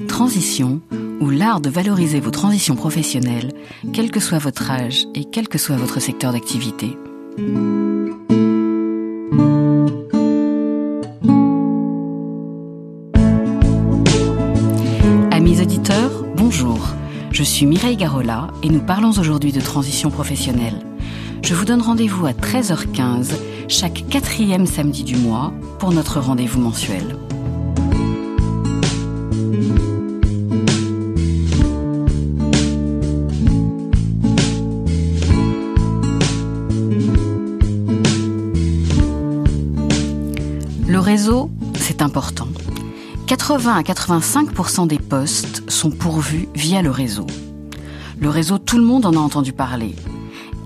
Transition, ou l'art de valoriser vos transitions professionnelles, quel que soit votre âge et quel que soit votre secteur d'activité. Amis auditeurs, bonjour. Je suis Mireille Garola et nous parlons aujourd'hui de transition professionnelle. Je vous donne rendez-vous à 13h15 chaque 4e samedi du mois pour notre rendez-vous mensuel. Le réseau, c'est important. 80 à 85% des postes sont pourvus via le réseau. Le réseau, tout le monde en a entendu parler.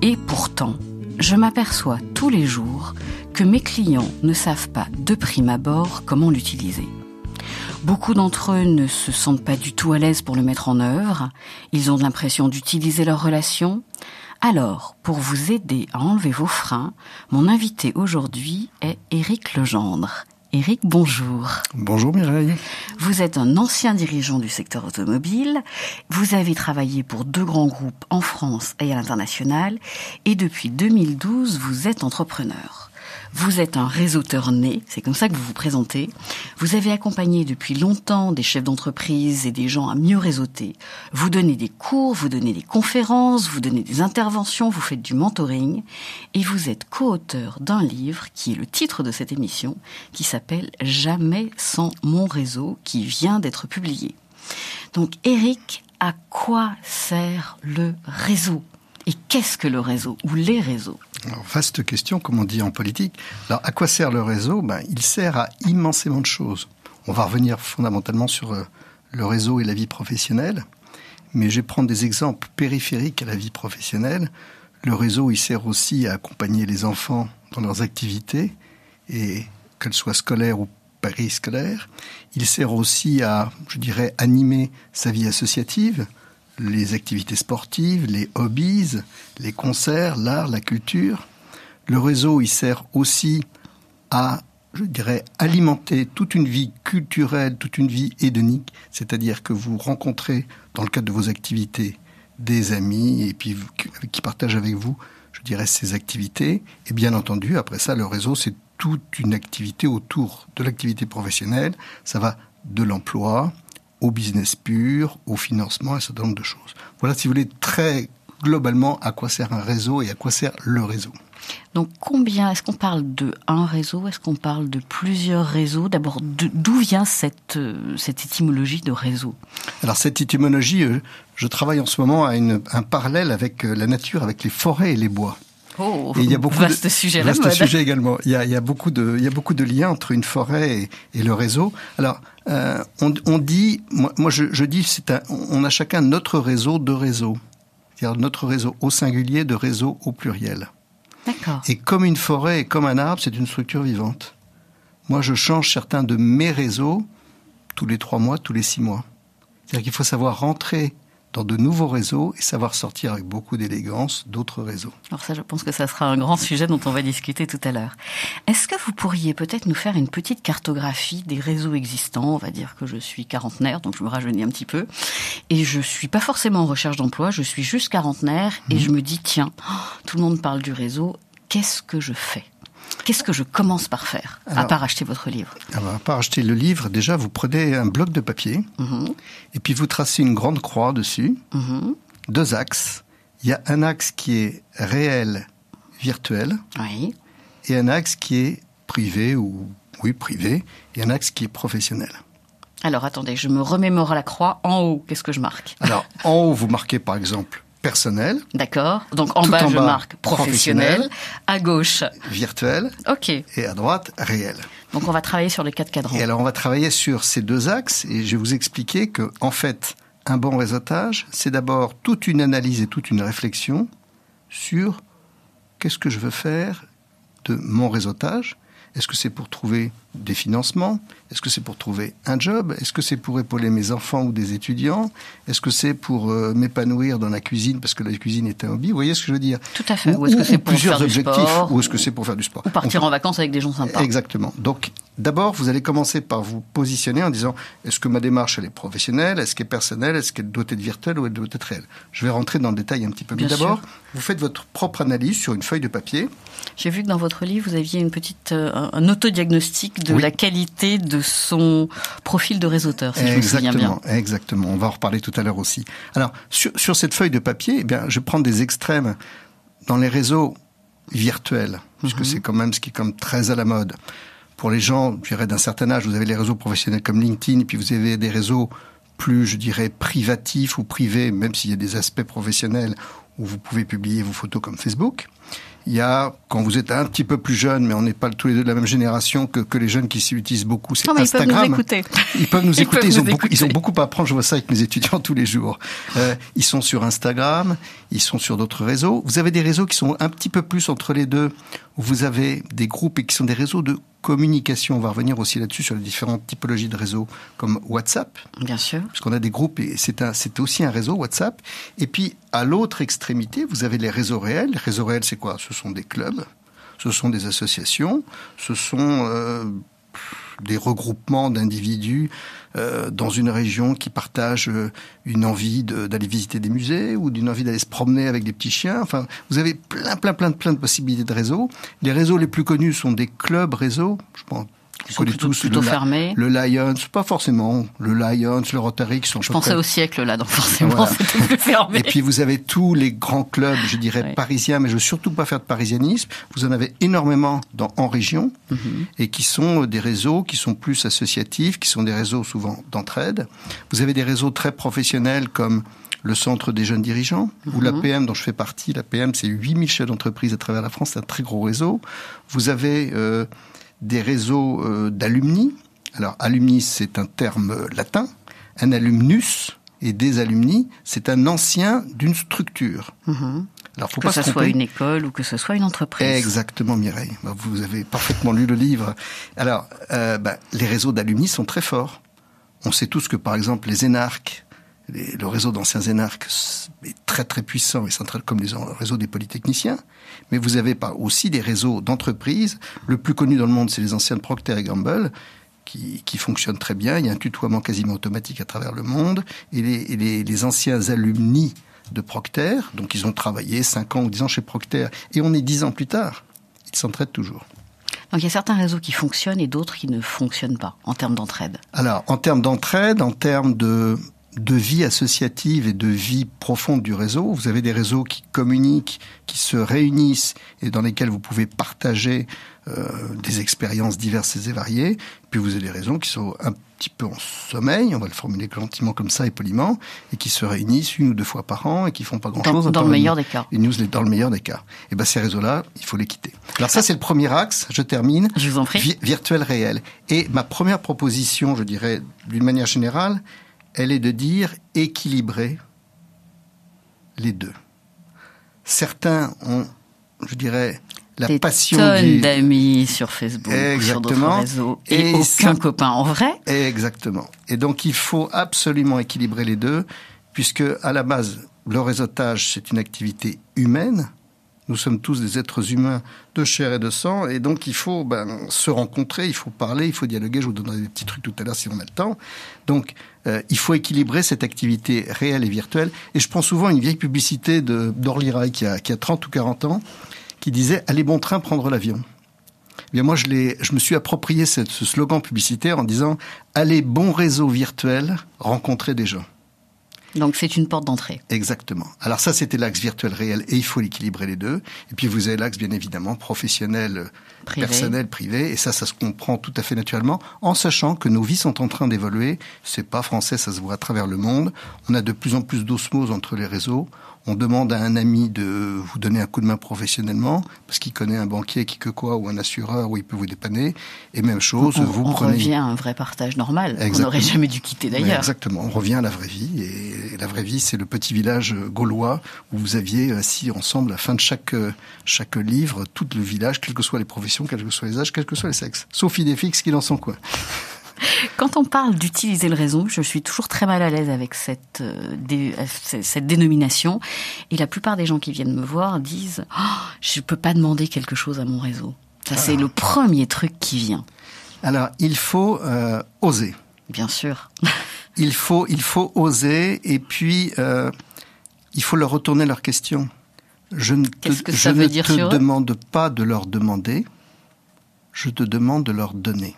Et pourtant, je m'aperçois tous les jours que mes clients ne savent pas de prime abord comment l'utiliser. Beaucoup d'entre eux ne se sentent pas du tout à l'aise pour le mettre en œuvre. Ils ont l'impression d'utiliser leurs relations. Alors, pour vous aider à enlever vos freins, mon invité aujourd'hui est Éric Legendre. Éric, bonjour. Bonjour Mireille. Vous êtes un ancien dirigeant du secteur automobile. Vous avez travaillé pour 2 grands groupes en France et à l'international. Et depuis 2012, vous êtes entrepreneur. Vous êtes un réseauteur né, c'est comme ça que vous vous présentez. Vous avez accompagné depuis longtemps des chefs d'entreprise et des gens à mieux réseauter. Vous donnez des cours, vous donnez des conférences, vous donnez des interventions, vous faites du mentoring. Et vous êtes co-auteur d'un livre qui est le titre de cette émission, qui s'appelle « Jamais sans mon réseau », qui vient d'être publié. Donc Éric, à quoi sert le réseau ? Et qu'est-ce que le réseau ou les réseaux ? Alors, vaste question, comme on dit en politique. Alors, à quoi sert le réseau ? Il sert à immensément de choses. On va revenir fondamentalement sur le réseau et la vie professionnelle. Mais je vais prendre des exemples périphériques à la vie professionnelle. Le réseau, il sert aussi à accompagner les enfants dans leurs activités, et qu'elles soient scolaires ou périscolaires. Il sert aussi à, je dirais, animer sa vie associative, les activités sportives, les hobbies, les concerts, l'art, la culture. Le réseau, il sert aussi à, je dirais, alimenter toute une vie culturelle, toute une vie hédonique, c'est-à-dire que vous rencontrez, dans le cadre de vos activités, des amis, et puis qui partagent avec vous, je dirais, ces activités. Et bien entendu, après ça, le réseau, c'est toute une activité autour de l'activité professionnelle. Ça va de l'emploi au business pur, au financement, un certain nombre de choses. Voilà, si vous voulez, très globalement, à quoi sert un réseau et à quoi sert le réseau. Donc, combien, est-ce qu'on parle de un réseau ? Est-ce qu'on parle de plusieurs réseaux ? D'abord, d'où vient cette étymologie de réseau ? Alors, cette étymologie, je travaille en ce moment à un parallèle avec la nature, avec les forêts et les bois. Oh, et il y a beaucoup vaste sujet, la mode. Vaste sujet également. Il y a beaucoup de liens entre une forêt et le réseau. Alors, on dit, moi je dis, on a chacun notre réseau de réseaux. C'est-à-dire notre réseau au singulier de réseau au pluriel. D'accord. Et comme une forêt et comme un arbre, c'est une structure vivante. Moi, je change certains de mes réseaux tous les 3 mois, tous les 6 mois. C'est-à-dire qu'il faut savoir rentrer dans de nouveaux réseaux et savoir sortir avec beaucoup d'élégance d'autres réseaux. Alors ça, je pense que ça sera un grand sujet dont on va discuter tout à l'heure. Est-ce que vous pourriez peut-être nous faire une petite cartographie des réseaux existants ? On va dire que je suis quarantenaire, donc je me rajeunis un petit peu. Et je suis pas forcément en recherche d'emploi, je suis juste quarantenaire et je me dis, tiens, tout le monde parle du réseau, qu'est-ce que je fais ? Qu'est-ce que je commence par faire, à part acheter votre livre ? Alors, à part acheter le livre, déjà, vous prenez un bloc de papier, et puis vous tracez une grande croix dessus, 2 axes. Il y a un axe qui est réel, virtuel, oui, et un axe qui est privé, privé, et un axe qui est professionnel. Alors, attendez, je me remémore la croix. En haut, qu'est-ce que je marque ? Alors, en haut, vous marquez, par exemple, personnel. D'accord. Donc en bas, je marque professionnel. À gauche, virtuel. Ok. Et à droite, réel. Donc on va travailler sur les 4 cadrans. Et alors on va travailler sur ces 2 axes et je vais vous expliquer que, en fait, un bon réseautage, c'est d'abord toute une analyse et toute une réflexion sur qu'est-ce que je veux faire de mon réseautage. Est-ce que c'est pour trouver des financements? Est-ce que c'est pour trouver un job? Est-ce que c'est pour épauler mes enfants ou des étudiants? Est-ce que c'est pour m'épanouir dans la cuisine parce que la cuisine est un hobby? Vous voyez ce que je veux dire? Tout à fait. Ou est-ce que c'est pour plusieurs faire du objectifs? sport? Ou est-ce que c'est pour faire du sport? Ou partir en vacances avec des gens sympas? Exactement. Donc, d'abord, vous allez commencer par vous positionner en disant, est-ce que ma démarche, elle est professionnelle? Est-ce qu'elle est personnelle? Est-ce qu'elle doit être virtuelle ou elle doit être réelle? Je vais rentrer dans le détail un petit peu. Mais d'abord, vous faites votre propre analyse sur une feuille de papier. J'ai vu que dans votre livre, vous aviez un autodiagnostic de la qualité de son profil de réseauteur, si je me souviens bien. Exactement. On va en reparler tout à l'heure aussi. Alors, sur cette feuille de papier, eh bien, je prends des extrêmes dans les réseaux virtuels, puisque c'est quand même ce qui est comme très à la mode. Pour les gens, je dirais, d'un certain âge, vous avez les réseaux professionnels comme LinkedIn, et puis vous avez des réseaux plus, je dirais, privatifs ou privés, même s'il y a des aspects professionnels où vous pouvez publier vos photos comme Facebook. Il y a, quand vous êtes un petit peu plus jeune, mais on n'est pas tous les deux de la même génération que les jeunes qui s'y utilisent beaucoup, c'est Instagram. Ils peuvent nous écouter. Ils ont beaucoup à apprendre, je vois ça avec mes étudiants tous les jours. Ils sont sur Instagram, ils sont sur d'autres réseaux. Vous avez des réseaux qui sont un petit peu plus entre les deux, où vous avez des groupes et qui sont des réseaux de communication. On va revenir aussi là-dessus sur les différentes typologies de réseaux, comme WhatsApp. Bien sûr. Parce qu'on a des groupes et c'est aussi un réseau, WhatsApp. Et puis, à l'autre extrémité, vous avez les réseaux réels. Les réseaux réels, c'est quoi? Ce sont des clubs, ce sont des associations, ce sont des regroupements d'individus dans une région qui partagent une envie d'aller visiter des musées ou d'une envie d'aller se promener avec des petits chiens. Enfin, vous avez plein de possibilités de réseaux. Les réseaux les plus connus sont des clubs réseaux. Je pense. Ils sont plutôt fermés. Le Lions, pas forcément. Le Lions, le Rotary qui sont... Je pensais au siècle, là, donc forcément, c'était plus fermé. Et puis vous avez tous les grands clubs, je dirais parisiens, mais je veux surtout pas faire de parisianisme. Vous en avez énormément en région, et qui sont des réseaux qui sont plus associatifs, qui sont des réseaux souvent d'entraide. Vous avez des réseaux très professionnels comme le Centre des jeunes dirigeants, ou l'APM dont je fais partie. L'APM, c'est 8000 chefs d'entreprise à travers la France, c'est un très gros réseau. Vous avez... des réseaux d'alumni. Alors, alumni, c'est un terme latin. Un alumnus et des alumni, c'est un ancien d'une structure. Alors, faut que ce soit une école ou que ce soit une entreprise. Exactement, Mireille. Vous avez parfaitement lu le livre. Alors, les réseaux d'alumni sont très forts. On sait tous que, par exemple, les énarques, le réseau d'anciens énarques est très très puissant et central comme le réseau des polytechniciens. Mais vous avez aussi des réseaux d'entreprises. Le plus connu dans le monde, c'est les anciens de Procter & Gamble, qui fonctionnent très bien. Il y a un tutoiement quasiment automatique à travers le monde. Et les anciens alumni de Procter, donc ils ont travaillé 5 ans ou 10 ans chez Procter, et on est 10 ans plus tard, ils s'entraident toujours. Donc il y a certains réseaux qui fonctionnent et d'autres qui ne fonctionnent pas en termes d'entraide. Alors, en termes d'entraide, en termes de vie associative et de vie profonde du réseau. Vous avez des réseaux qui communiquent, qui se réunissent et dans lesquels vous pouvez partager des expériences diverses et variées. Puis vous avez des réseaux qui sont un petit peu en sommeil, on va le formuler gentiment comme ça et poliment, et qui se réunissent 1 ou 2 fois par an et qui font pas grand-chose. Dans le meilleur des cas. Dans le meilleur des cas. Et ben ces réseaux-là, il faut les quitter. Alors ça, c'est le premier axe. Je termine. Je vous en prie. Virtuel réel. Et ma première proposition, je dirais, d'une manière générale, elle est de dire équilibrer les deux. Certains ont, je dirais, la passion tonnes d'amis sur Facebook, sur d'autres réseaux, et aucun copain en vrai. Exactement. Et donc, il faut absolument équilibrer les deux, puisque, à la base, le réseautage, c'est une activité humaine. Nous sommes tous des êtres humains de chair et de sang, et donc il faut se rencontrer, il faut parler, il faut dialoguer. Je vous donnerai des petits trucs tout à l'heure si on a le temps. Donc, il faut équilibrer cette activité réelle et virtuelle. Et je prends souvent une vieille publicité d'Orly Rail qui a 30 ou 40 ans, qui disait « Allez bon train prendre l'avion ». Eh bien moi, je me suis approprié ce slogan publicitaire en disant « Allez bon réseau virtuel, rencontrer des gens ». Donc c'est une porte d'entrée. Exactement. Alors ça, c'était l'axe virtuel réel et il faut l'équilibrer les deux. Et puis vous avez l'axe, bien évidemment, professionnel, personnel, privé. Et ça se comprend tout à fait naturellement en sachant que nos vies sont en train d'évoluer. C'est pas français, ça se voit à travers le monde. On a de plus en plus d'osmose entre les réseaux. On demande à un ami de vous donner un coup de main professionnellement parce qu'il connaît un banquier ou un assureur où il peut vous dépanner. Et même chose, on revient à un vrai partage normal. Exactement. On n'aurait jamais dû quitter d'ailleurs. Exactement. On revient à la vraie vie et la vraie vie, c'est le petit village gaulois où vous aviez assis ensemble à la fin de chaque livre, tout le village, quelles que soient les professions, quels que soient les âges, quels que soient les sexes. Sauf Idéfix qui est dans son coin. Quand on parle d'utiliser le réseau, je suis toujours très mal à l'aise avec cette dénomination. Et la plupart des gens qui viennent me voir disent « je ne peux pas demander quelque chose à mon réseau ». Ça, c'est le premier truc qui vient. Alors, il faut oser. Bien sûr. Il faut oser et puis il faut leur retourner leurs questions. Je ne te demande pas de leur demander, je te demande de leur donner.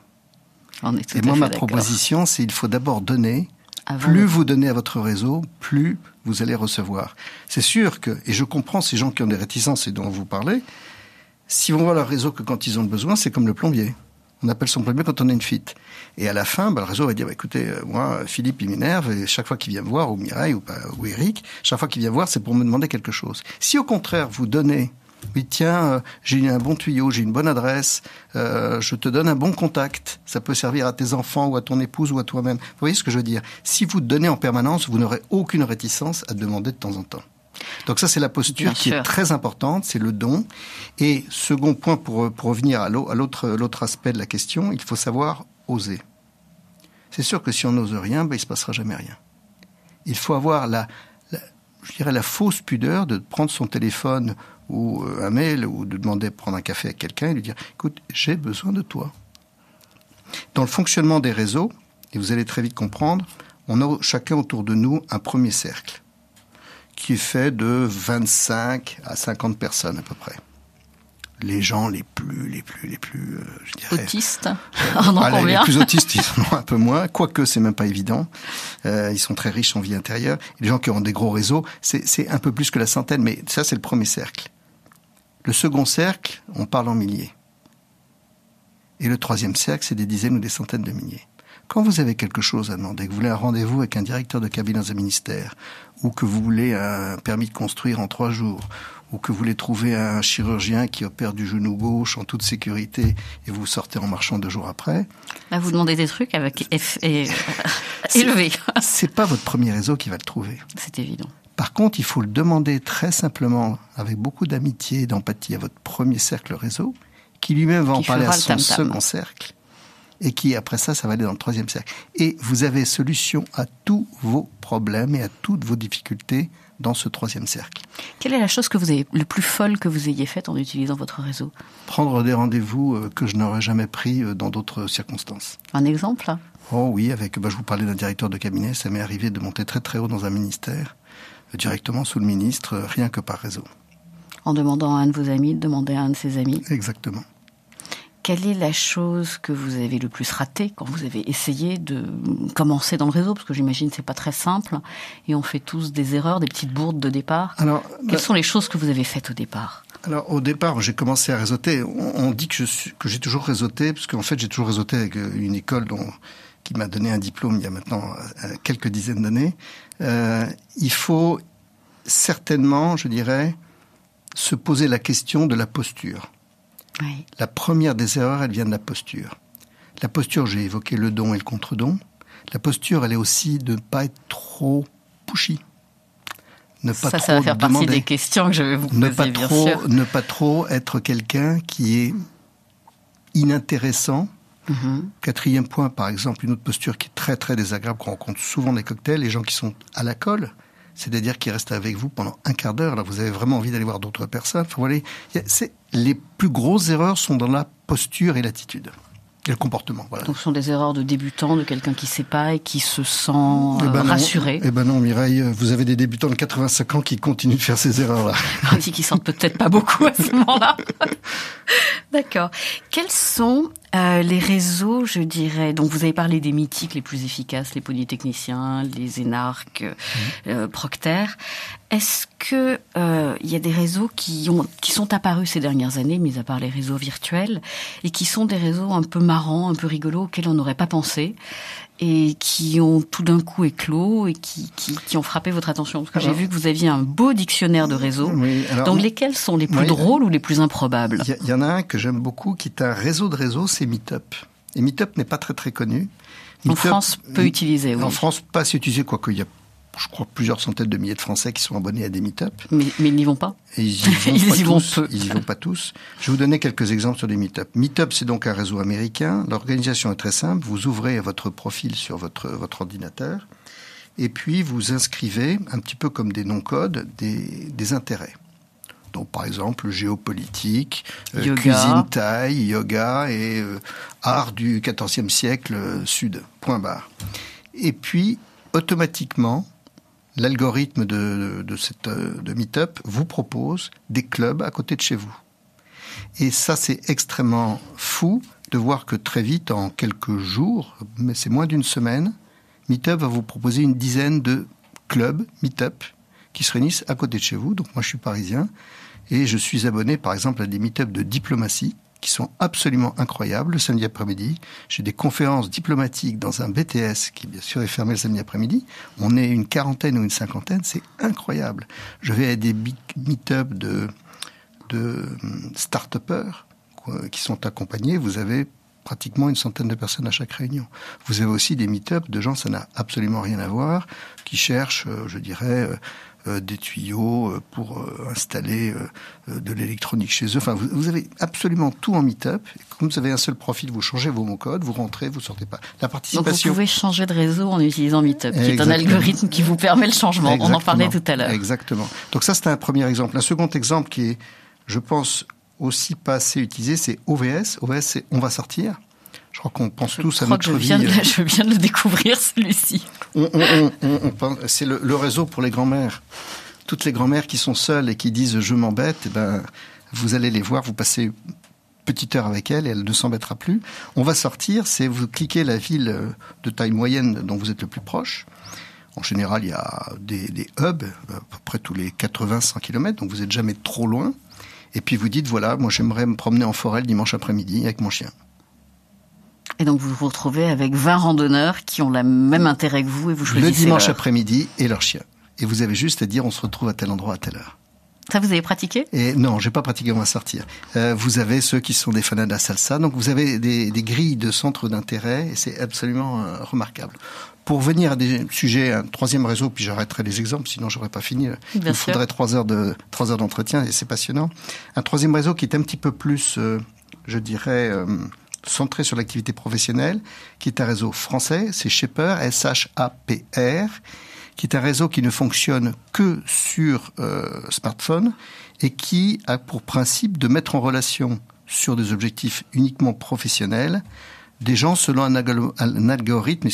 Et moi, ma proposition, c'est il faut d'abord donner. Plus vous donnez à votre réseau, plus vous allez recevoir. C'est sûr que, et je comprends ces gens qui ont des réticences et dont vous parlez, s'ils vont voir leur réseau que quand ils ont le besoin, c'est comme le plombier. On appelle son plombier quand on a une fuite. Et à la fin, le réseau va dire, écoutez, moi, Philippe, il m'énerve, et chaque fois qu'il vient me voir, ou Mireille, ou Eric, chaque fois qu'il vient me voir, c'est pour me demander quelque chose. Si au contraire, vous donnez, oui, tiens, j'ai un bon tuyau, j'ai une bonne adresse, je te donne un bon contact. Ça peut servir à tes enfants ou à ton épouse ou à toi-même. Vous voyez ce que je veux dire? Si vous donnez en permanence, vous n'aurez aucune réticence à demander de temps en temps. Donc ça, c'est la posture qui est très importante, c'est le don. Et second point, pour revenir à l'autre aspect de la question, il faut savoir oser. C'est sûr que si on n'ose rien, il ne se passera jamais rien. Il faut avoir la fausse pudeur de prendre son téléphone ou un mail, ou de demander de prendre un café à quelqu'un et lui dire « Écoute, j'ai besoin de toi ». Dans le fonctionnement des réseaux, et vous allez très vite comprendre, on a chacun autour de nous un premier cercle qui est fait de 25 à 50 personnes à peu près. Les gens les plus je dirais... Autistes. Les plus autistes, ils en ont un peu moins. Quoique, c'est même pas évident. Ils sont très riches en vie intérieure. Et les gens qui ont des gros réseaux, c'est un peu plus que la centaine. Mais ça, c'est le premier cercle. Le second cercle, on parle en milliers. Et le troisième cercle, c'est des dizaines ou des centaines de milliers. Quand vous avez quelque chose à demander, que vous voulez un rendez-vous avec un directeur de cabinet dans un ministère, ou que vous voulez un permis de construire en 3 jours, ou que vous voulez trouver un chirurgien qui opère du genou gauche en toute sécurité, et vous sortez en marchant 2 jours après... Là, vous demandez des trucs avec élevé. C'est pas votre premier réseau qui va le trouver. C'est évident. Par contre, il faut le demander très simplement, avec beaucoup d'amitié et d'empathie à votre premier cercle réseau, qui lui-même va en parler à son second cercle, et qui, après ça va aller dans le troisième cercle. Et vous avez solution à tous vos problèmes et à toutes vos difficultés dans ce troisième cercle. Quelle est la chose le plus folle que vous ayez faite en utilisant votre réseau? Prendre des rendez-vous que je n'aurais jamais pris dans d'autres circonstances. Un exemple? Oh oui, je vous parlais d'un directeur de cabinet, ça m'est arrivé de monter très très haut dans un ministère, directement sous le ministre, rien que par réseau. En demandant à un de vos amis de demander à un de ses amis? Exactement. Quelle est la chose que vous avez le plus ratée quand vous avez essayé de commencer dans le réseau? Parce que j'imagine que c'est pas très simple et on fait tous des erreurs, des petites bourdes de départ. Alors, quelles sont les choses que vous avez faites au départ? Alors, au départ, j'ai commencé à réseauter. On dit que j'ai toujours réseauté, parce qu'en fait, j'ai toujours réseauté avec une école qui m'a donné un diplôme il y a maintenant quelques dizaines d'années. Il faut certainement, je dirais, se poser la question de la posture. Oui. La première des erreurs, elle vient de la posture. La posture, j'ai évoqué le don et le contre-don. La posture, elle est aussi de ne pas être trop pushy. Ça va faire partie des questions que je vais vous poser, bien sûr. Ne pas trop être quelqu'un qui est inintéressant. Mm-hmm. Quatrième point, par exemple, une autre posture qui est très très désagréable, qu'on rencontre souvent dans les cocktails, les gens qui sont à la colle. C'est-à-dire qu'ils restent avec vous pendant un quart d'heure. Là, vous avez vraiment envie d'aller voir d'autres personnes. Enfin, voilà, les plus grosses erreurs sont dans la posture et l'attitude. Et le comportement, voilà. Donc ce sont des erreurs de débutants, de quelqu'un qui ne sait pas et qui se sent rassuré. Eh ben non, Mireille, vous avez des débutants de 85 ans qui continuent de faire ces erreurs-là. On dit qu'ils sortent peut-être pas beaucoup à ce moment-là. D'accord. Quels sont les réseaux, je dirais, donc vous avez parlé des mythiques les plus efficaces, les polytechniciens, les énarques, Procter. Est-ce que y a des réseaux qui sont apparus ces dernières années, mis à part les réseaux virtuels, et qui sont des réseaux un peu marrants, un peu rigolos, auxquels on n'aurait pas pensé, et qui ont tout d'un coup éclos et qui ont frappé votre attention? Parce que j'ai vu que vous aviez un beau dictionnaire de réseaux. Oui, donc lesquels sont les plus drôles ou les plus improbables? Il y en a un que j'aime beaucoup, qui est un réseau de réseaux, c'est Meetup. Et Meetup n'est pas très très connu. En France, peu utilisé, oui. En France, pas assez utilisé, quoique il y a je crois, plusieurs centaines de milliers de Français qui sont abonnés à des meet-up. Mais ils n'y vont pas. Et ils y vont pas tous. Je vais vous donner quelques exemples sur les meet-up. Meetup, c'est donc un réseau américain. L'organisation est très simple. Vous ouvrez votre profil sur votre ordinateur et puis vous inscrivez, un petit peu comme des noms-codes, des intérêts. Donc, par exemple, géopolitique, cuisine thaï, yoga et art du XIVe siècle sud. Point barre. Et puis, automatiquement, l'algorithme de Meetup vous propose des clubs à côté de chez vous. Et ça, c'est extrêmement fou de voir que très vite, en quelques jours, mais c'est moins d'une semaine, Meetup va vous proposer une dizaine de clubs Meetup qui se réunissent à côté de chez vous. Donc moi, je suis parisien et je suis abonné, par exemple, à des Meetup de diplomatie qui sont absolument incroyables. Le samedi après-midi, j'ai des conférences diplomatiques dans un BTS qui, bien sûr, est fermé le samedi après-midi. On est une quarantaine ou une cinquantaine, c'est incroyable. Je vais à des Meetup de start-upers qui sont accompagnés. Vous avez pratiquement une centaine de personnes à chaque réunion. Vous avez aussi des meet-up de gens, ça n'a absolument rien à voir, qui cherchent, je dirais, des tuyaux pour installer de l'électronique chez eux. Enfin, vous avez absolument tout en meet-up. Comme vous avez un seul profil, vous changez vos mots-codes, vous rentrez, vous sortez pas. La participation. Donc vous pouvez changer de réseau en utilisant meet-up, qui est un algorithme qui vous permet le changement. Exactement. On en parlait tout à l'heure. Exactement. Donc ça, c'est un premier exemple. Un second exemple qui est, je pense, aussi pas assez utilisé, c'est OVS. OVS, c'est On va sortir. Je crois qu'on pense tous à notre vie. Je viens de le découvrir, celui-ci. C'est le réseau pour les grands-mères. Toutes les grands-mères qui sont seules et qui disent « je m'embête », eh ben, vous allez les voir, vous passez une petite heure avec elles et elle ne s'embêtera plus. On va sortir, c'est vous cliquez la ville de taille moyenne dont vous êtes le plus proche. En général, il y a des hubs, à peu près tous les 80-100 km, donc vous n'êtes jamais trop loin. Et puis vous dites, voilà, moi j'aimerais me promener en forêt le dimanche après-midi avec mon chien. Et donc vous vous retrouvez avec 20 randonneurs qui ont le même intérêt que vous et vous choisissez le dimanche après-midi et leur chien. Et vous avez juste à dire, on se retrouve à tel endroit à telle heure. Ça, vous avez pratiqué ? Et non, j'ai pas pratiqué, on va sortir. Vous avez ceux qui sont des fanats de la salsa, donc vous avez des grilles de centres d'intérêt et c'est absolument remarquable. Pour venir à des sujets, un troisième réseau, puis j'arrêterai les exemples, sinon j'aurais pas fini. Il me faudrait 3 heures d'entretien et c'est passionnant. Un troisième réseau qui est un petit peu plus, je dirais, centré sur l'activité professionnelle, qui est un réseau français, c'est Shapr, S-H-A-P-R, qui est un réseau qui ne fonctionne que sur smartphone et qui a pour principe de mettre en relation sur des objectifs uniquement professionnels des gens selon un algorithme,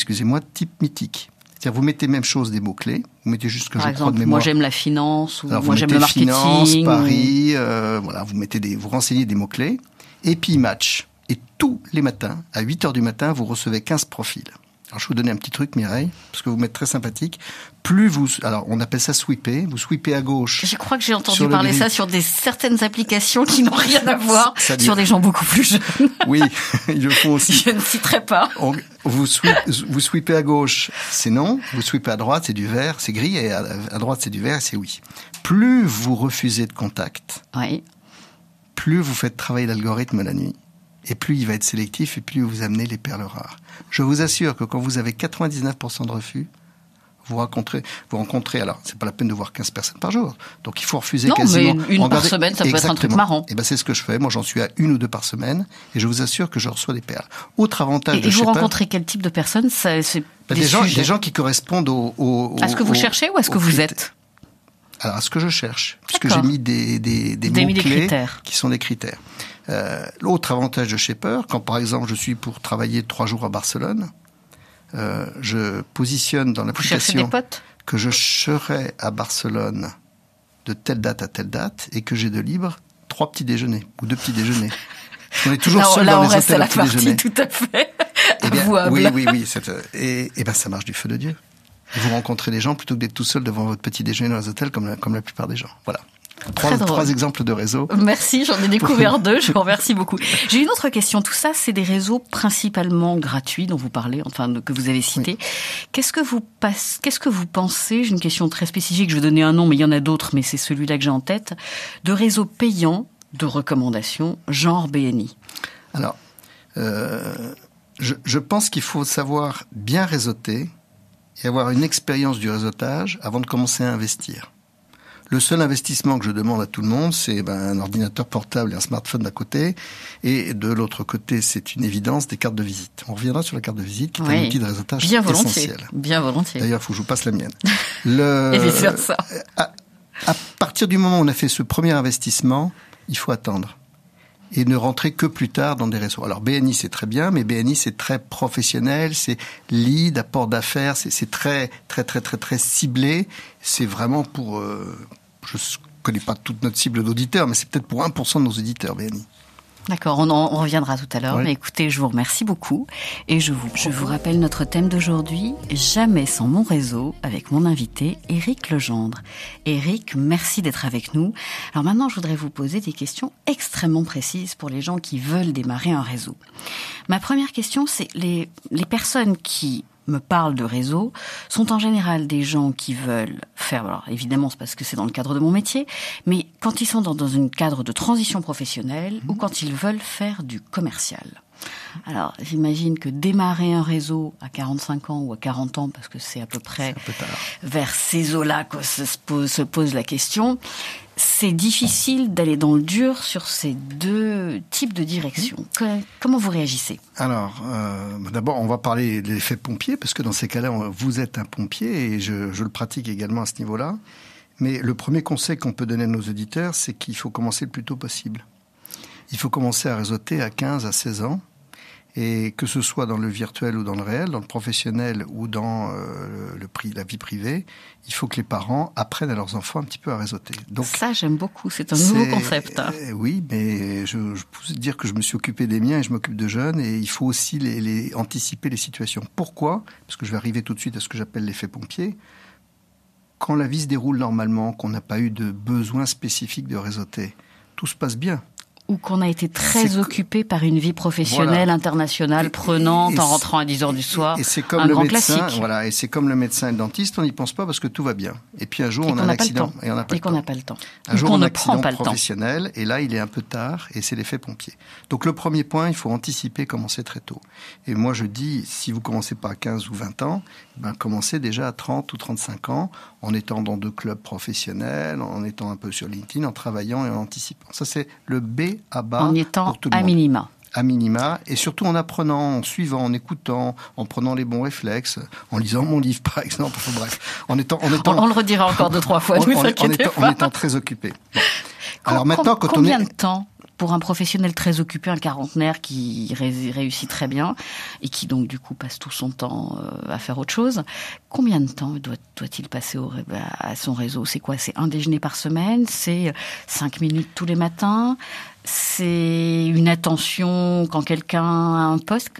type mythique. C'est-à-dire, vous mettez même chose des mots-clés, vous mettez juste que je crois de mémoire. Moi j'aime la finance, ou alors, moi j'aime le marketing. Finance, Paris, voilà, vous renseignez des mots-clés, et puis ils matchent. Et tous les matins, à 8h du matin, vous recevez 15 profils. Alors, je vais vous donner un petit truc, Mireille, parce que vous m'êtes très sympathique. Alors, on appelle ça sweeper. Vous sweepez à gauche. Je crois que j'ai entendu parler ça sur certaines applications qui n'ont rien à voir sur des gens beaucoup plus jeunes. Oui, ils le font aussi. Je ne citerai pas. Vous sweepez à gauche, c'est non. Vous sweepez à droite, c'est du vert, c'est gris. Et à droite, c'est du vert, c'est oui. Plus vous refusez de contact, oui, plus vous faites travailler l'algorithme la nuit. Et plus il va être sélectif et plus vous amenez les perles rares. Je vous assure que quand vous avez 99% de refus, vous rencontrez, alors c'est pas la peine de voir 15 personnes par jour. Donc il faut refuser quasiment. Non, mais une par semaine, ça peut être un truc marrant. Et ben c'est ce que je fais. Moi j'en suis à 1 ou 2 par semaine et je vous assure que je reçois des perles. Autre avantage et vous rencontrez quel type de personnes? C'est des gens qui correspondent à ce que vous cherchez ou à ce que vous êtes? Alors à ce que je cherche. Puisque j'ai mis des mots-clés qui sont des critères. L'autre avantage de Shapr, quand par exemple je suis pour travailler 3 jours à Barcelone, je positionne dans l'application que je serai à Barcelone de telle date à telle date et que j'ai de libre 3 petits déjeuners ou 2 petits déjeuners. On est toujours seul dans les hôtels à petit déjeuner. Tout à fait. Eh bien, oui. Et ben ça marche du feu de Dieu. Vous rencontrez des gens plutôt que d'être tout seul devant votre petit déjeuner dans les hôtels comme la plupart des gens. Voilà. 3 exemples de réseaux. Merci, j'en ai découvert 2, je vous remercie beaucoup. J'ai une autre question. Tout ça, c'est des réseaux principalement gratuits dont vous parlez, que vous avez cités. Oui. Qu'est-ce que vous pensez, j'ai une question très spécifique, je vais donner un nom, mais il y en a d'autres, mais c'est celui-là que j'ai en tête, de réseaux payants de recommandations, genre BNI? Alors, je pense qu'il faut savoir bien réseauter et avoir une expérience du réseautage avant de commencer à investir. Le seul investissement que je demande à tout le monde, c'est un ordinateur portable et un smartphone d'un côté, et de l'autre côté, c'est une évidence, des cartes de visite. On reviendra sur la carte de visite, qui est un outil de réseautage essentiel. Bien volontiers. D'ailleurs, il faut que je vous passe la mienne. Et vice-versa. À partir du moment où on a fait ce premier investissement, il faut attendre. Et ne rentrer que plus tard dans des réseaux. Alors BNI c'est très bien, mais BNI c'est très professionnel, c'est lead, apport d'affaires, c'est très ciblé. C'est vraiment pour, je connais pas toute notre cible d'auditeurs, mais c'est peut-être pour 1% de nos auditeurs BNI. D'accord, on reviendra tout à l'heure. Oui. Mais écoutez, je vous remercie beaucoup. Et je vous rappelle notre thème d'aujourd'hui, Jamais sans mon réseau, avec mon invité, Éric Legendre. Éric, merci d'être avec nous. Alors maintenant, je voudrais vous poser des questions extrêmement précises pour les gens qui veulent démarrer un réseau. Ma première question, c'est les personnes qui me parlent de réseau sont en général des gens qui veulent faire, alors évidemment c'est parce que c'est dans le cadre de mon métier, mais quand ils sont dans un cadre de transition professionnelle ou quand ils veulent faire du commercial. Alors j'imagine que démarrer un réseau à 45 ans ou à 40 ans, parce que c'est à peu près vers ces eaux-là que se pose la question, c'est difficile d'aller dans le dur sur ces deux types de directions. Comment vous réagissez ? Alors, d'abord, on va parler de l'effet pompier, parce que dans ces cas-là, vous êtes un pompier, et je le pratique également à ce niveau-là. Mais le premier conseil qu'on peut donner à nos auditeurs, c'est qu'il faut commencer le plus tôt possible. Il faut commencer à réseauter à 15 à 16 ans. Et que ce soit dans le virtuel ou dans le réel, dans le professionnel ou dans la vie privée, il faut que les parents apprennent à leurs enfants un petit peu à réseauter. Donc, ça, j'aime beaucoup. C'est un nouveau concept. Oui, mais je peux dire que je me suis occupé des miens et je m'occupe de jeunes. Et il faut aussi anticiper les situations. Pourquoi ? Parce que je vais arriver tout de suite à ce que j'appelle l'effet pompier. Quand la vie se déroule normalement, qu'on n'a pas eu de besoin spécifique de réseauter, tout se passe bien. Ou qu'on a été très occupé par une vie professionnelle, internationale, prenante, en rentrant à 10 heures du soir. Et c'est comme le médecin, voilà, et c'est comme le médecin et le dentiste, on n'y pense pas parce que tout va bien. Et puis un jour, on a un accident et on n'a pas le temps. Et qu'on n'a pas le temps. Un jour, on a un accident professionnel, et là, il est un peu tard, et c'est l'effet pompier. Donc le premier point, il faut anticiper, commencer très tôt. Et moi, je dis, si vous commencez pas à 15 ou 20 ans, commencez déjà à 30 ou 35 ans, en étant dans 2 clubs professionnels, en étant un peu sur LinkedIn, en travaillant et en anticipant. Ça, c'est le B à bas en étant pour tout le à monde. minima. À minima, et surtout en apprenant, en suivant, en écoutant, en prenant les bons réflexes, en lisant mon livre par exemple, enfin, bref, en étant on le redira encore 2-3 fois, en étant très occupé. Bon. Alors maintenant, combien de temps pour un professionnel très occupé, un quarantenaire qui réussit très bien et qui donc du coup passe tout son temps à faire autre chose, combien de temps doit-il passer à son réseau ? C'est quoi ? C'est un déjeuner par semaine ? C'est 5 minutes tous les matins ? C'est une attention quand quelqu'un a un poste ?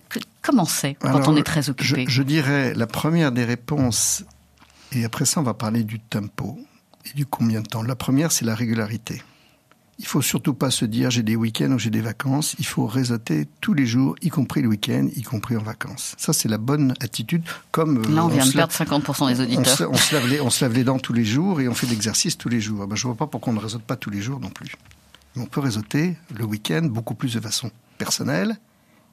Comment c'est quand on est très occupé ? Je dirais la première des réponses, et après ça on va parler du tempo et du combien de temps. La première, c'est la régularité. Il faut surtout pas se dire j'ai des week-ends ou j'ai des vacances. Il faut réseauter tous les jours, y compris le week-end, y compris en vacances. Ça, c'est la bonne attitude. Comme là, on vient de perdre 50% des auditeurs. On se lave les dents tous les jours et on fait de l'exercice tous les jours. Je vois pas pourquoi on ne réseaute pas tous les jours non plus. Mais on peut réseauter le week-end beaucoup plus de façon personnelle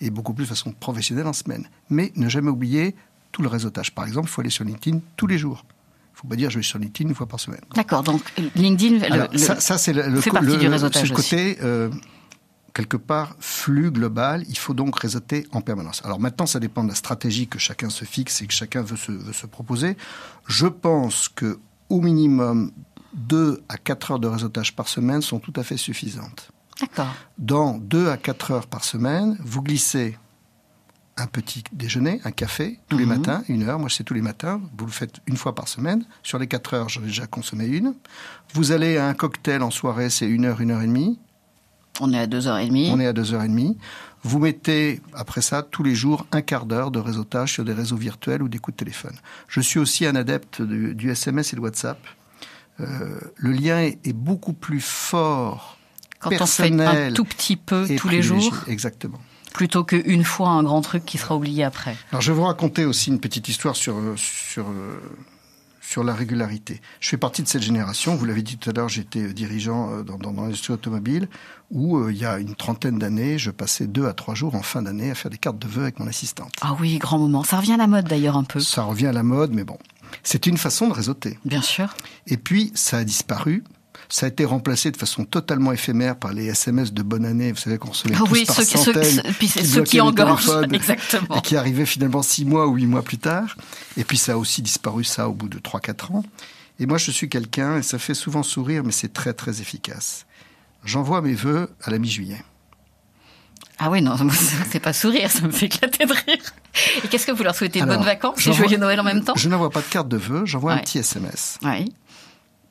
et beaucoup plus de façon professionnelle en semaine. Mais ne jamais oublier tout le réseautage. Par exemple, il faut aller sur LinkedIn tous les jours. Il ne faut pas dire je vais sur LinkedIn une fois par semaine. D'accord, donc LinkedIn ça c'est fait partie du réseautage. C'est le côté, quelque part, flux global. Il faut donc réseauter en permanence. Alors maintenant, ça dépend de la stratégie que chacun se fixe et que chacun veut se proposer. Je pense qu'au minimum, 2 à 4 heures de réseautage par semaine sont tout à fait suffisantes. D'accord. Dans 2 à 4 heures par semaine, vous glissez un petit déjeuner, un café, tous les matins, 1 heure. Moi, c'est tous les matins. Vous le faites 1 fois par semaine. Sur les 4 heures, j'en ai déjà consommé 1. Vous allez à un cocktail en soirée, c'est 1 heure, 1 heure et demie. On est à 2h30. On est à 2h30. Vous mettez, après ça, tous les jours, 1/4 d'heure de réseautage sur des réseaux virtuels ou des coups de téléphone. Je suis aussi un adepte du SMS et de WhatsApp. Le lien est beaucoup plus fort, quand personnel. On fait un tout petit peu tous les jours. Exactement. Plutôt qu'une fois un grand truc qui sera oublié après. Alors je vais vous raconter aussi une petite histoire sur sur la régularité. Je fais partie de cette génération. Vous l'avez dit tout à l'heure, j'étais dirigeant dans l'industrie automobile où il y a une trentaine d'années, je passais 2 à 3 jours en fin d'année à faire des cartes de vœux avec mon assistante. Ah oui, grand moment. Ça revient à la mode d'ailleurs un peu. Ça revient à la mode, mais bon. C'est une façon de réseauter. Bien sûr. Et puis, ça a disparu. Ça a été remplacé de façon totalement éphémère par les SMS de bonne année. Vous savez qu'on recevait tous par centaines. Puis c'est ceux qui engorgent, exactement. Et qui arrivaient finalement 6 mois ou 8 mois plus tard. Et puis ça a aussi disparu, ça, au bout de 3-4 ans. Et moi, je suis quelqu'un, et ça fait souvent sourire, mais c'est très, très efficace. J'envoie mes vœux à la mi-juillet. Ah oui, non, c'est pas sourire, ça me fait éclater de rire. Et qu'est-ce que vous leur souhaitez? Bonnes vacances et joyeux Noël en même temps? Je n'envoie pas de carte de vœux, j'envoie un petit SMS. Oui.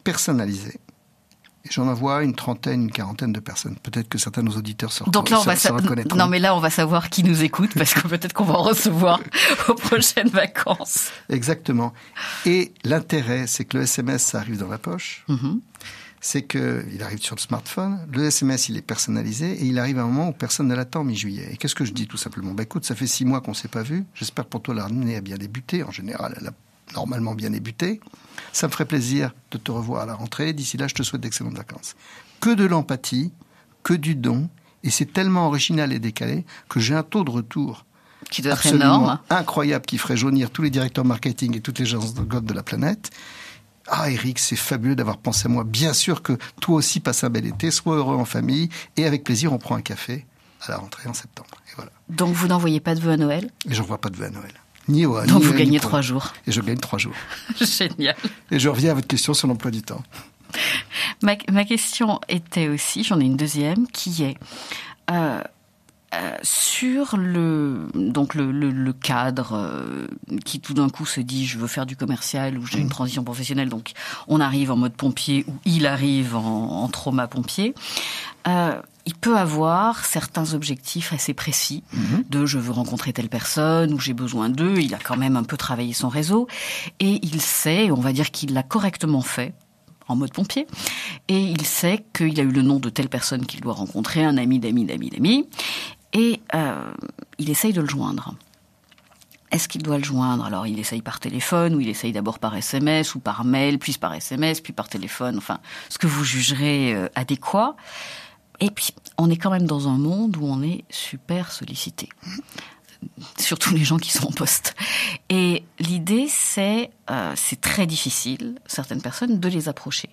Personnalisé. Et j'en envoie une trentaine, une quarantaine de personnes. Peut-être que certains de nos auditeurs se reconnaîtront. Donc là, non, mais là, on va savoir qui nous écoute, parce que peut-être qu'on va en recevoir aux prochaines vacances. Exactement. Et l'intérêt, c'est que le SMS, ça arrive dans la poche. Mm-hmm. C'est qu'il arrive sur le smartphone. Le SMS, il est personnalisé. Et il arrive à un moment où personne ne l'attend mi-juillet. Et qu'est-ce que je dis tout simplement? Écoute, ça fait 6 mois qu'on ne s'est pas vu. J'espère que pour toi, l'année a bien débuté. En général, elle a normalement bien débuté. Ça me ferait plaisir de te revoir à la rentrée. D'ici là, je te souhaite d'excellentes vacances. Que de l'empathie, que du don. Et c'est tellement original et décalé que j'ai un taux de retour qui doit être énorme, incroyable, qui ferait jaunir tous les directeurs marketing et toutes les gens de la planète. Ah, Eric, c'est fabuleux d'avoir pensé à moi. Bien sûr que toi aussi, passe un bel été, sois heureux en famille. Et avec plaisir, on prend un café à la rentrée en septembre. Et voilà. Donc, vous n'envoyez pas de vœux à Noël? Et j'envoie pas de vœux à Noël. Donc vous gagnez 3 jours. Et je gagne 3 jours. Génial. Et je reviens à votre question sur l'emploi du temps. Ma question était aussi, j'en ai une deuxième, qui est sur le cadre qui tout d'un coup se dit je veux faire du commercial ou j'ai une transition professionnelle, donc on arrive en mode pompier ou il arrive en trauma pompier. Il peut avoir certains objectifs assez précis de je veux rencontrer telle personne ou j'ai besoin d'eux. Il a quand même un peu travaillé son réseau et il sait, on va dire qu'il l'a correctement fait en mode pompier, et il sait qu'il a eu le nom de telle personne qu'il doit rencontrer, un ami d'amis, et il essaye de le joindre. Est-ce qu'il doit le joindre? Alors, il essaye par téléphone, ou il essaye d'abord par SMS, ou par mail, puis par SMS, puis par téléphone, enfin, ce que vous jugerez adéquat. Et puis, on est quand même dans un monde où on est super sollicité. Surtout les gens qui sont en poste. Et l'idée, c'est très difficile, certaines personnes, de les approcher.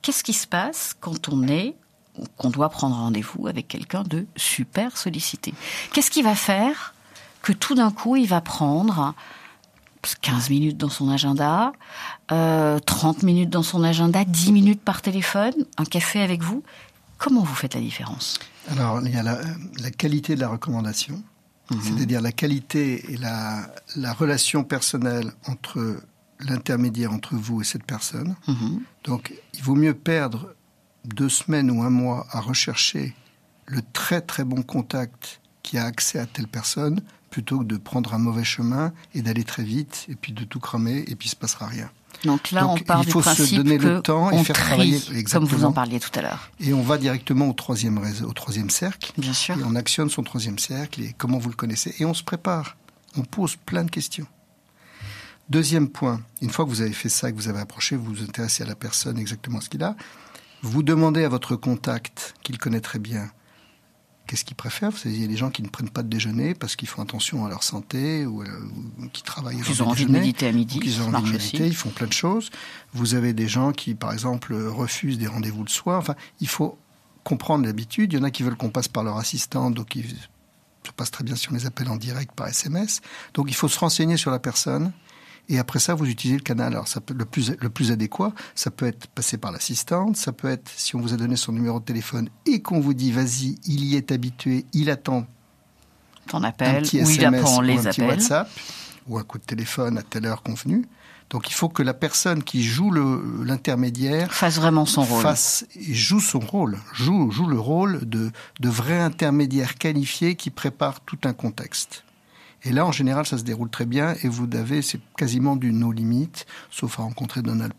Qu'est-ce qui se passe quand qu'on doit prendre rendez-vous avec quelqu'un de super sollicité? Qu'est-ce qui va faire que tout d'un coup, il va prendre 15 minutes dans son agenda, 30 minutes dans son agenda, 10 minutes par téléphone, un café avec vous? Comment vous faites la différence? Alors, il y a la qualité de la recommandation, c'est-à-dire la qualité et la relation personnelle entre l'intermédiaire entre vous et cette personne. Donc, il vaut mieux perdre 2 semaines ou 1 mois à rechercher le très très bon contact qui a accès à telle personne plutôt que de prendre un mauvais chemin et d'aller très vite et puis de tout cramer et puis il se passera rien. Donc là, on part du principe il faut se donner le temps et faire travailler, comme vous en parliez tout à l'heure. Et on va directement au 3e cercle. Bien sûr. Et on actionne son 3e cercle et comment vous le connaissez. Et on se prépare. On pose plein de questions. 2e point, une fois que vous avez fait ça, que vous avez approché, vous vous intéressez à la personne, exactement ce qu'il a, vous demandez à votre contact, qu'il connaît très bien, qu'est-ce qu'ils préfèrent. Vous savez, il y a des gens qui ne prennent pas de déjeuner parce qu'ils font attention à leur santé ou qui travaillent avant le déjeuner. Ils ont envie de méditer à midi. Ils ont envie de méditer, ils font plein de choses. Vous avez des gens qui, par exemple, refusent des rendez-vous le soir. Enfin, il faut comprendre l'habitude. Il y en a qui veulent qu'on passe par leur assistante, donc ça passe très bien si on les appelle en direct par SMS. Donc, il faut se renseigner sur la personne. Et après ça, vous utilisez le canal. Alors, ça peut le plus adéquat, ça peut être passé par l'assistante, ça peut être, si on vous a donné son numéro de téléphone et qu'on vous dit, vas-y, il y est habitué, il attend ton appel, un petit ou SMS, il apprend les ou un petit appels. WhatsApp, ou un coup de téléphone à telle heure convenue. Donc, il faut que la personne qui joue l'intermédiaire fasse vraiment son rôle. Joue son rôle, joue le rôle de vrai intermédiaire qualifié qui prépare tout un contexte. Et là, en général, ça se déroule très bien et c'est quasiment du no limit, sauf à rencontrer Donald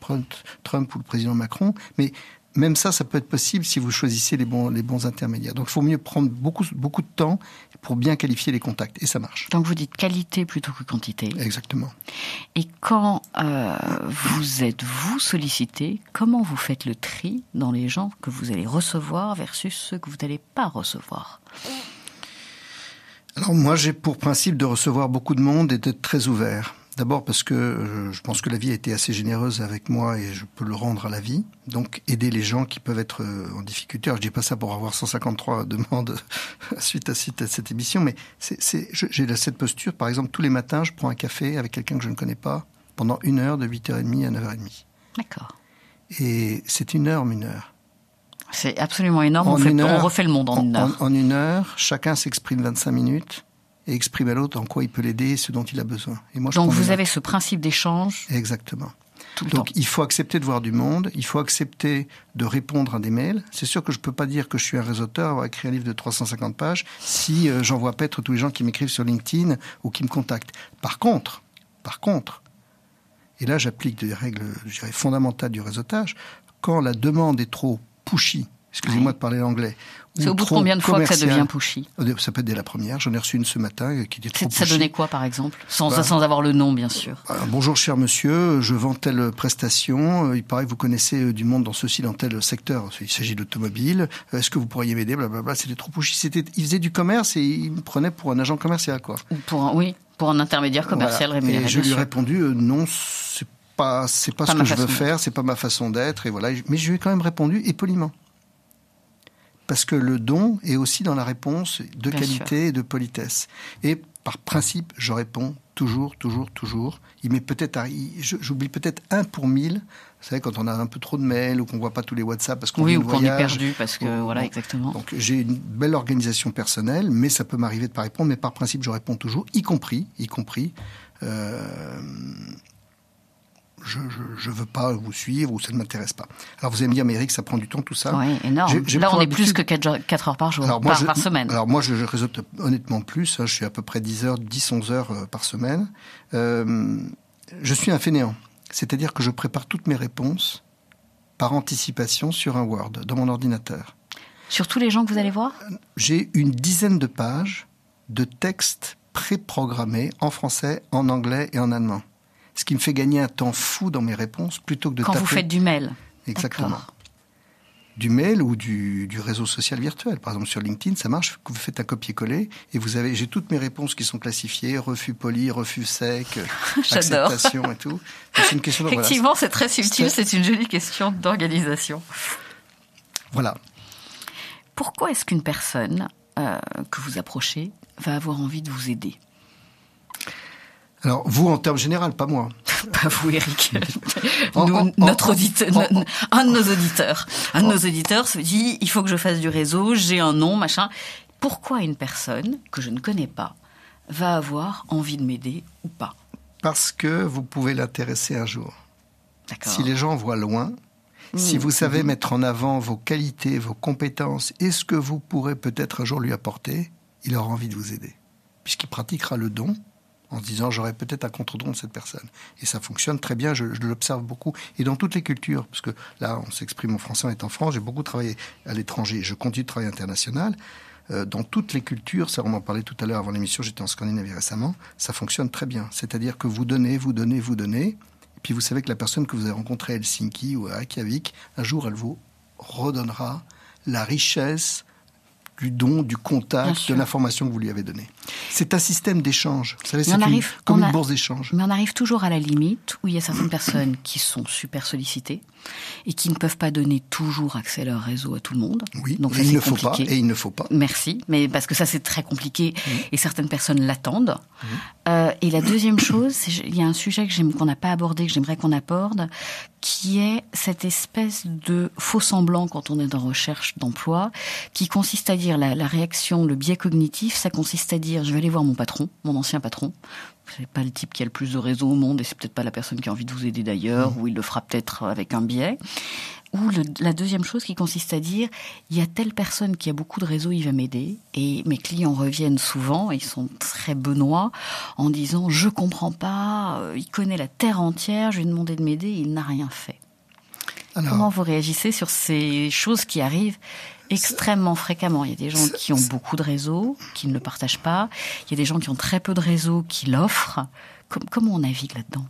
Trump ou le président Macron. Mais même ça peut être possible si vous choisissez les bons intermédiaires. Donc, il faut mieux prendre beaucoup de temps pour bien qualifier les contacts. Et ça marche. Donc, vous dites qualité plutôt que quantité. Exactement. Et quand vous êtes, sollicité, comment vous faites le tri dans les gens que vous allez recevoir versus ceux que vous n'allez pas recevoir ? Alors, moi, j'ai pour principe de recevoir beaucoup de monde et d'être très ouvert. D'abord parce que je pense que la vie a été assez généreuse avec moi et je peux le rendre à la vie. Donc, aider les gens qui peuvent être en difficulté. Alors, je dis pas ça pour avoir 153 demandes suite à cette émission, mais j'ai cette posture. Par exemple, tous les matins, je prends un café avec quelqu'un que je ne connais pas pendant 1 heure, de 8h30 à 9h30. D'accord. Et c'est 1 heure, 1 heure. C'est absolument énorme. On refait le monde en 1 heure. En 1 heure, chacun s'exprime 25 minutes. Et exprime à l'autre en quoi il peut l'aider et ce dont il a besoin. Et moi, donc vous avez ce principe d'échange. Exactement. Tout le temps. Donc il faut accepter de voir du monde, il faut accepter de répondre à des mails. C'est sûr que je ne peux pas dire que je suis un réseauteur, avoir écrit un livre de 350 pages, si j'envoie paître tous les gens qui m'écrivent sur LinkedIn ou qui me contactent. Par contre, et là j'applique des règles, je dirais, fondamentales du réseautage, quand la demande est trop pushy, excusez-moi de parler l'anglais. C'est au bout de combien de fois que ça devient pushy ? Ça peut être dès la première. J'en ai reçu une ce matin qui était trop pushy. Ça donnait quoi, par exemple ? Sans avoir le nom, bien sûr. Bonjour, cher monsieur, je vends telle prestation. Il paraît que vous connaissez du monde dans tel secteur. Il s'agit d'automobile. Est-ce que vous pourriez m'aider ? Blablabla. C'était trop pushy. Il faisait du commerce et il me prenait pour un agent commercial, quoi. Pour un intermédiaire commercial rémunéré. Et je lui ai répondu, non, c'est pas ce que je veux faire, c'est pas ma façon d'être. Et voilà. Mais je lui ai quand même répondu, et poliment. Parce que le don est aussi dans la réponse de Bien qualité sûr. et de politesse. Et par principe, je réponds toujours. Il m'est j'oublie peut-être 1 pour 1000. Vous savez, quand on a un peu trop de mails ou qu'on voit pas tous les WhatsApp parce qu'on ou qu'on est perdu parce que voilà, exactement. Donc j'ai une belle organisation personnelle, mais ça peut m'arriver de pas répondre. Mais par principe, je réponds toujours, y compris. Je veux pas vous suivre ou ça ne m'intéresse pas. Alors vous allez me dire, mais Eric, ça prend du temps tout ça. Oui, énorme. Là, on est plus que 4 heures par jour, par semaine. Alors moi, je réseaute honnêtement plus. Je suis à peu près 10-11 heures par semaine. Je suis un fainéant. C'est-à-dire que je prépare toutes mes réponses par anticipation sur un Word, dans mon ordinateur. Sur tous les gens que vous allez voir ? J'ai une dizaine de pages de textes préprogrammés en français, en anglais et en allemand. Ce qui me fait gagner un temps fou dans mes réponses plutôt que de taper. Quand vous faites du mail. Exactement. D'accord. Du mail ou du réseau social virtuel. Par exemple, sur LinkedIn, ça marche. Vous faites un copier-coller et j'ai toutes mes réponses qui sont classifiées. Refus poli, refus sec, acceptation et tout. C'est une question Effectivement, c'est très subtil. C'est une jolie question d'organisation. Voilà. Pourquoi est-ce qu'une personne que vous approchez va avoir envie de vous aider ? Alors, vous, en termes généraux, pas moi. Pas vous, Eric. Un de nos auditeurs se dit, il faut que je fasse du réseau, j'ai un nom, machin. Pourquoi une personne que je ne connais pas va avoir envie de m'aider ou pas ? Parce que vous pouvez l'intéresser un jour. D'accord. Si les gens voient loin, si vous savez mettre en avant vos qualités, vos compétences et ce que vous pourrez peut-être un jour lui apporter, il aura envie de vous aider. Puisqu'il pratiquera le don, en se disant j'aurais peut-être un contre-don de cette personne. Et ça fonctionne très bien, je l'observe beaucoup. Et dans toutes les cultures, parce que là, on s'exprime en français, on est en France, j'ai beaucoup travaillé à l'étranger, je continue de travailler international. Dans toutes les cultures, ça on en parlait tout à l'heure avant l'émission, j'étais en Scandinavie récemment, ça fonctionne très bien. C'est-à-dire que vous donnez, et puis vous savez que la personne que vous avez rencontrée à Helsinki ou à Reykjavik, un jour, elle vous redonnera la richesse du don, du contact, de l'information que vous lui avez donnée. C'est un système d'échange. Vous savez, comme une bourse d'échange. Mais on arrive toujours à la limite où il y a certaines personnes qui sont super sollicitées et qui ne peuvent pas donner toujours accès à leur réseau à tout le monde. Oui, donc il ne faut pas. Merci, mais parce que ça c'est très compliqué et certaines personnes l'attendent. Et la deuxième chose, il y a un sujet qu'on n'a pas abordé, que j'aimerais qu'on aborde, qui est cette espèce de faux semblant quand on est en recherche d'emploi, qui consiste à dire, la réaction, le biais cognitif, ça consiste à dire, je vais aller voir mon patron, mon ancien patron, c'est pas le type qui a le plus de réseau au monde et c'est peut-être pas la personne qui a envie de vous aider d'ailleurs, ou il le fera peut-être avec un biais. Ou la deuxième chose qui consiste à dire, il y a telle personne qui a beaucoup de réseau, il va m'aider. Et mes clients reviennent souvent, ils sont très benoît, en disant, je comprends pas, il connaît la terre entière, je lui ai demandé de m'aider, il n'a rien fait. Alors, comment vous réagissez sur ces choses qui arrivent extrêmement fréquemment? Il y a des gens qui ont beaucoup de réseaux, qui ne le partagent pas. Il y a des gens qui ont très peu de réseaux, qui l'offrent. Comment on navigue là-dedans?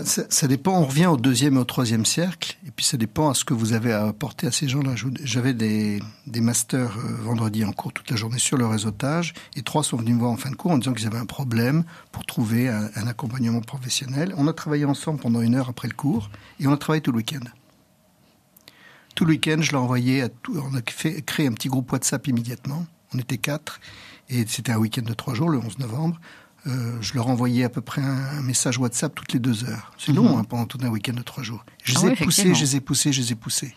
Ça dépend, on revient au deuxième et au troisième cercle, et puis ça dépend à ce que vous avez à apporter à ces gens-là. J'avais des masters vendredi en cours toute la journée sur le réseautage, et 3 sont venus me voir en fin de cours en disant qu'ils avaient un problème pour trouver un accompagnement professionnel. On a travaillé ensemble pendant 1 heure après le cours, et on a travaillé tout le week-end. Tout le week-end, je l'ai envoyé on a créé un petit groupe WhatsApp immédiatement. On était 4, et c'était un week-end de 3 jours, le 11 novembre. Je leur envoyais à peu près un message WhatsApp toutes les 2 heures. C'est long, pendant tout un week-end de 3 jours. Je les ai poussés.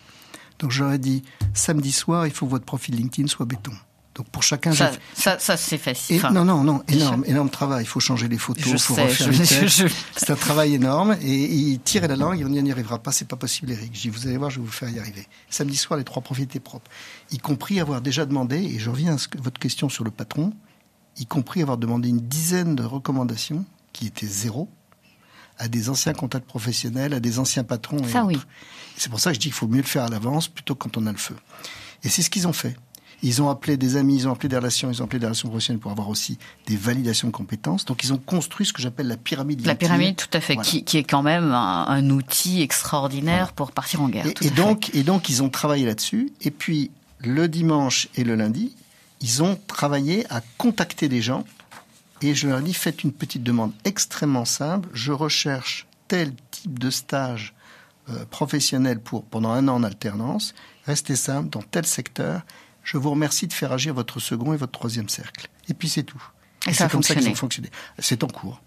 Donc je leur ai dit, samedi soir, il faut que votre profil LinkedIn soit béton. Donc pour chacun... Ça c'est facile. Non, énorme travail. Il faut changer les photos, il faut refaire les textes. C'est un travail énorme. Et ils tiraient la langue, ils n'y arrivera pas, c'est pas possible, Eric. Je dis, vous allez voir, je vais vous faire y arriver. Samedi soir, les 3 profils étaient propres. Y compris avoir déjà demandé, et je reviens à votre question sur le patron, y compris avoir demandé une dizaine de recommandations, qui étaient 0, à des anciens contacts professionnels, à des anciens patrons. Et ça, oui. Et c'est pour ça que je dis qu'il faut mieux le faire à l'avance, plutôt que quand on a le feu. Et c'est ce qu'ils ont fait. Ils ont appelé des amis, ils ont appelé des relations professionnelles pour avoir aussi des validations de compétences. Donc ils ont construit ce que j'appelle la pyramide LinkedIn. La pyramide, tout à fait, voilà. qui est quand même un outil extraordinaire pour partir en guerre. Et donc ils ont travaillé là-dessus. Et puis le dimanche et le lundi, ils ont travaillé à contacter des gens, et je leur ai dit, faites une petite demande extrêmement simple, je recherche tel type de stage professionnel pendant 1 an en alternance, restez simple, dans tel secteur, je vous remercie de faire agir votre second et votre 3e cercle. Et puis c'est tout. Et ça a comme ça qu'ils fonctionné. ont fonctionné. C'est en cours.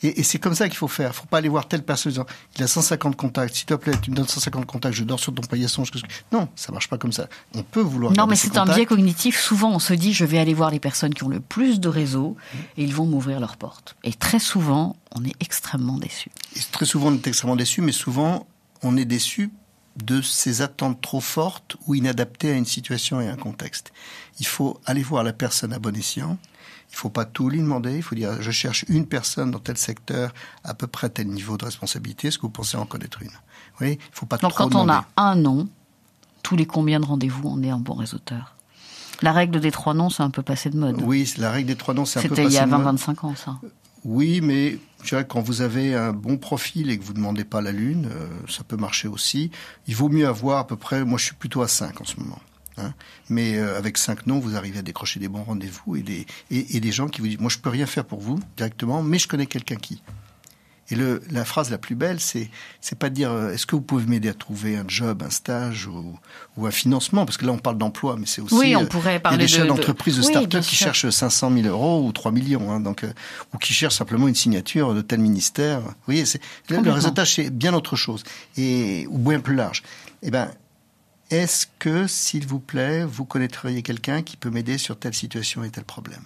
Et c'est comme ça qu'il faut faire. Il ne faut pas aller voir telle personne en disant, il a 150 contacts, s'il te plaît, tu me donnes 150 contacts, je dors sur ton paillasson. Non, ça ne marche pas comme ça. On peut vouloir... Non, mais c'est un biais cognitif. Souvent, on se dit, je vais aller voir les personnes qui ont le plus de réseau et ils vont m'ouvrir leurs portes. Et très souvent, on est extrêmement déçu. Très souvent, on est extrêmement déçu, mais souvent, on est déçu de ces attentes trop fortes ou inadaptées à une situation et à un contexte. Il faut aller voir la personne à bon escient. Il ne faut pas tout lui demander. Il faut dire, je cherche une personne dans tel secteur, à peu près à tel niveau de responsabilité. Est-ce que vous pensez en connaître une? Vous voyez, il ne faut pas donc, trop quand demander. on a un nom, tous les combien de rendez-vous, on est un bon réseauteur? La règle des 3 noms, c'est un peu passé de mode. Oui, la règle des 3 noms, c'est un peu passé de mode. C'était il y a 20-25 ans, ça. Oui, mais je dirais que quand vous avez un bon profil et que vous ne demandez pas la lune, ça peut marcher aussi. Il vaut mieux avoir à peu près... Moi, je suis plutôt à 5 en ce moment. Mais avec 5 noms, vous arrivez à décrocher des bons rendez-vous et des gens qui vous disent, moi je peux rien faire pour vous directement, mais je connais quelqu'un qui. Et la phrase la plus belle, c'est pas de dire, est-ce que vous pouvez m'aider à trouver un job, un stage ou un financement, parce que là on parle d'emploi, mais c'est aussi... Oui, on pourrait parler des chefs d'entreprise de start-up qui sûr. cherchent 500 000 euros ou 3 millions, donc, ou qui cherchent simplement une signature de tel ministère. Vous voyez, le réseautage, c'est bien autre chose, ou bien plus large. Eh ben, est-ce que, s'il vous plaît, vous connaîtriez quelqu'un qui peut m'aider sur telle situation et tel problème?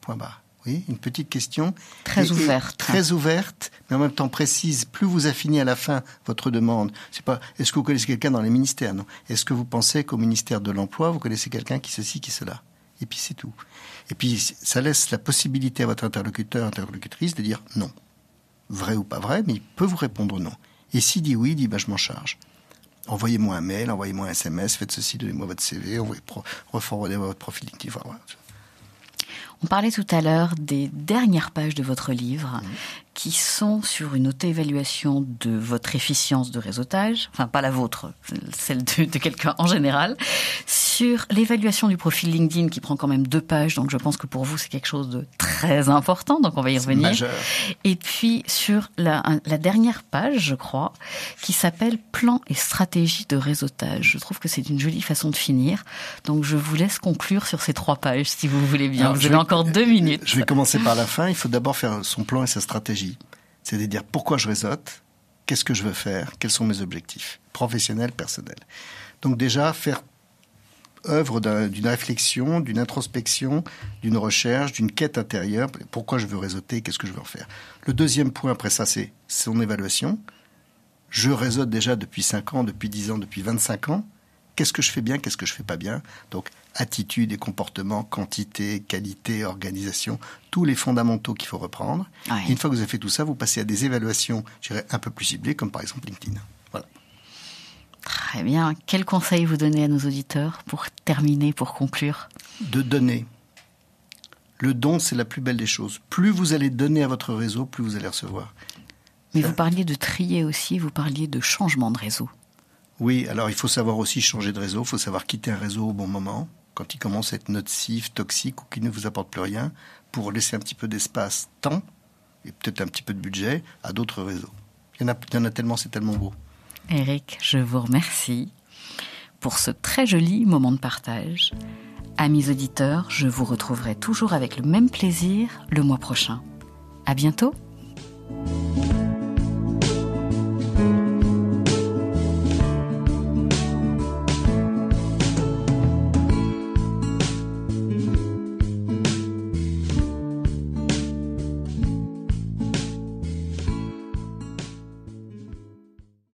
Point barre. Oui, une petite question. Très ouverte. Très ouverte, mais en même temps précise. Plus vous affinez à la fin votre demande. C'est pas, est-ce que vous connaissez quelqu'un dans les ministères? Non. Est-ce que vous pensez qu'au ministère de l'Emploi, vous connaissez quelqu'un qui ceci, qui cela? Et puis c'est tout. Et puis ça laisse la possibilité à votre interlocutrice de dire non. Vrai ou pas vrai, mais il peut vous répondre non. Et s'il dit oui, il dit, je m'en charge. Envoyez-moi un mail, envoyez-moi un SMS, faites ceci, donnez-moi votre CV, reforwardez votre profil LinkedIn. Voilà. On parlait tout à l'heure des dernières pages de votre livre qui sont sur une auto-évaluation de votre efficience de réseautage, enfin pas la vôtre, celle de quelqu'un en général, sur l'évaluation du profil LinkedIn qui prend quand même 2 pages, donc je pense que pour vous c'est quelque chose de très important, donc on va y revenir. Majeur. Et puis sur la dernière page, je crois, qui s'appelle Plan et stratégie de réseautage. Je trouve que c'est une jolie façon de finir, donc je vous laisse conclure sur ces 3 pages si vous voulez bien. Alors, vous avez encore 2 minutes. Je vais commencer par la fin. Il faut d'abord faire son plan et sa stratégie. C'est-à-dire pourquoi je réseaute, qu'est-ce que je veux faire, quels sont mes objectifs, professionnels, personnels. Donc déjà, faire œuvre d'une réflexion, d'une introspection, d'une recherche, d'une quête intérieure. Pourquoi je veux réseauter, qu'est-ce que je veux en faire. Le deuxième point après ça, c'est son évaluation. Je réseaute déjà depuis 5 ans, depuis 10 ans, depuis 25 ans. Qu'est-ce que je fais bien, qu'est-ce que je fais pas bien? Donc, attitude et comportement, quantité, qualité, organisation, tous les fondamentaux qu'il faut reprendre. Ouais. Et une fois que vous avez fait tout ça, vous passez à des évaluations, je dirais, un peu plus ciblées, comme par exemple LinkedIn. Voilà. Très bien. Quel conseil vous donnez à nos auditeurs pour terminer, pour conclure ? De donner. Le don, c'est la plus belle des choses. Plus vous allez donner à votre réseau, plus vous allez recevoir. Mais vous parliez de trier aussi, vous parliez de changement de réseau. Oui, alors il faut savoir aussi changer de réseau, il faut savoir quitter un réseau au bon moment, quand il commence à être nocif, toxique ou qui ne vous apporte plus rien, pour laisser un petit peu d'espace, temps, et peut-être un petit peu de budget à d'autres réseaux. Il y en a tellement, c'est tellement beau. Éric, je vous remercie pour ce très joli moment de partage. Amis auditeurs, je vous retrouverai toujours avec le même plaisir le mois prochain. À bientôt.